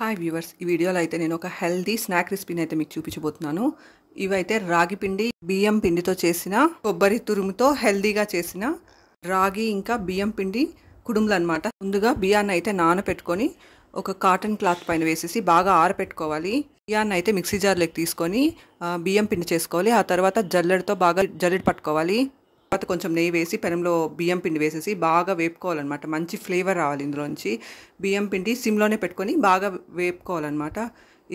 Hi viewers, ఈ వీడియోలో అయితే నేను ఒక హెల్దీ స్నాక్ రెసిపీని అయితే మీకు చూపించబోతున్నాను. ఇవైతే రాగి పిండి, బియ్యం పిండితో చేసిన, కొబ్బరి తురుముతో హెల్దీగా చేసిన రాగి ఇంకా బియ్యం పిండి కుడుములు అనమాట. ముందుగా బియ్యాన్ని అయితే నానపెట్టుకొని ఒక కాటన్ క్లాత్ పైన వేసేసి బాగా ఆరపెట్టుకోవాలి. బియ్యాన్ని అయితే మిక్సీ జార్లోకి తీసుకొని బియ్యం పిండి చేసుకోవాలి. ఆ తర్వాత జల్లెడతో బాగా జల్లెడ పట్టుకోవాలి. తర్వాత కొంచెం నెయ్యి వేసి పెనంలో బియ్యం పిండి వేసేసి బాగా వేపుకోవాలన్నమాట. మంచి ఫ్లేవర్ రావాలి ఇందులోంచి. బియ్యం పిండి సిమ్లోనే పెట్టుకొని బాగా వేపుకోవాలన్నమాట.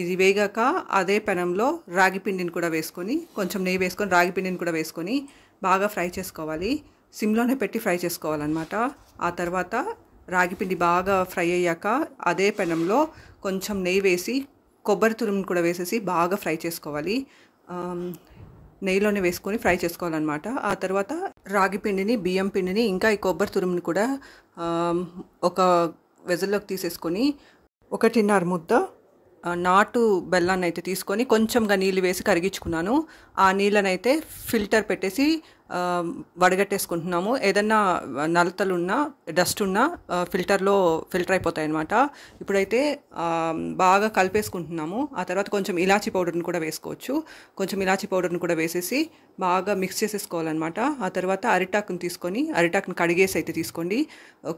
ఇది వేగాక అదే పెనంలో రాగి పిండిని కూడా వేసుకొని, కొంచెం నెయ్యి వేసుకొని రాగి పిండిని కూడా వేసుకొని బాగా ఫ్రై చేసుకోవాలి. సిమ్లోనే పెట్టి ఫ్రై చేసుకోవాలన్నమాట. ఆ తర్వాత రాగి పిండి బాగా ఫ్రై అయ్యాక అదే పెనంలో కొంచెం నెయ్యి వేసి కొబ్బరి తురుమును కూడా వేసేసి బాగా ఫ్రై చేసుకోవాలి. నెయ్యిలోనే వేసుకొని ఫ్రై చేసుకోవాలన్నమాట. ఆ తర్వాత రాగి పిండిని, బియ్యం పిండిని ఇంకా ఈ కొబ్బరి తురుముని కూడా ఒక వెజల్లోకి తీసేసుకొని 1.5 ముద్ద నాటు బెల్లాన్ని అయితే తీసుకొని కొంచెంగా నీళ్ళు వేసి కరిగించుకున్నాను. ఆ నీళ్ళని అయితే ఫిల్టర్ పెట్టేసి వడగట్టేసుకుంటున్నాము. ఏదన్నా నలతలున్నా, డస్ట్ ఉన్నా ఫిల్టర్ అయిపోతాయి అన్నమాట. ఇప్పుడైతే బాగా కలిపేసుకుంటున్నాము. ఆ తర్వాత కొంచెం ఇలాచీ పౌడర్ని కూడా వేసుకోవచ్చు. కొంచెం ఇలాచీ పౌడర్ని కూడా వేసేసి బాగా మిక్స్ చేసేసుకోవాలన్నమాట. ఆ తర్వాత అరిటాకుని తీసుకొని, అరిటాకుని కడిగేసి అయితే తీసుకోండి,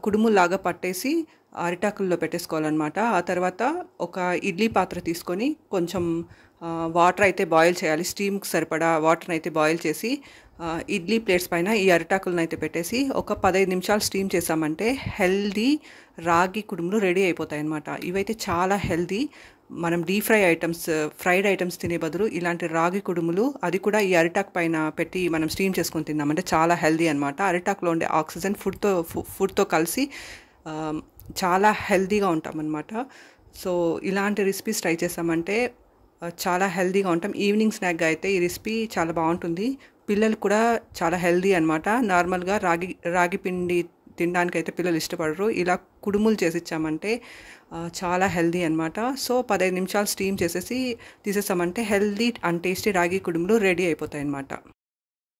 కుడుములాగా పట్టేసి అరిటాకుల్లో పెట్టేసుకోవాలన్నమాట. ఆ తర్వాత ఒక ఇడ్లీ పాత్ర తీసుకొని కొంచెం వాటర్ అయితే బాయిల్ చేయాలి. స్టీమ్కి సరిపడా వాటర్ని అయితే బాయిల్ చేసి ఇడ్లీ ప్లేట్స్ పైన ఈ అరిటాకులను అయితే పెట్టేసి ఒక 15 నిమిషాలు స్టీమ్ చేసామంటే హెల్దీ రాగి కుడుములు రెడీ అయిపోతాయి అన్నమాట. ఇవైతే చాలా హెల్దీ. మనం డీప్ ఫ్రైడ్ ఐటమ్స్ తినే బదులు ఇలాంటి రాగి కుడుములు, అది కూడా ఈ అరిటాకు పైన పెట్టి మనం స్టీమ్ చేసుకొని తిన్నామంటే చాలా హెల్దీ అనమాట. అరిటాకులో ఉండే ఆక్సిజన్ ఫుడ్తో కలిసి చాలా హెల్దీగా ఉంటామన్నమాట. సో ఇలాంటి రెసిపీస్ ట్రై చేసామంటే చాలా హెల్దీగా ఉంటాం. ఈవినింగ్ స్నాక్గా అయితే ఈ రెసిపీ చాలా బాగుంటుంది. పిల్లలు కూడా చాలా హెల్దీ అనమాట. నార్మల్గా రాగి పిండి తినడానికి అయితే పిల్లలు ఇష్టపడరు. ఇలా కుడుములు చేసి ఇచ్చామంటే చాలా హెల్దీ అనమాట. సో 15 నిమిషాలు స్టీమ్ చేసేసి తీసేసామంటే హెల్దీ అండ్ టేస్టీ రాగి కుడుములు రెడీ అయిపోతాయి అన్నమాట.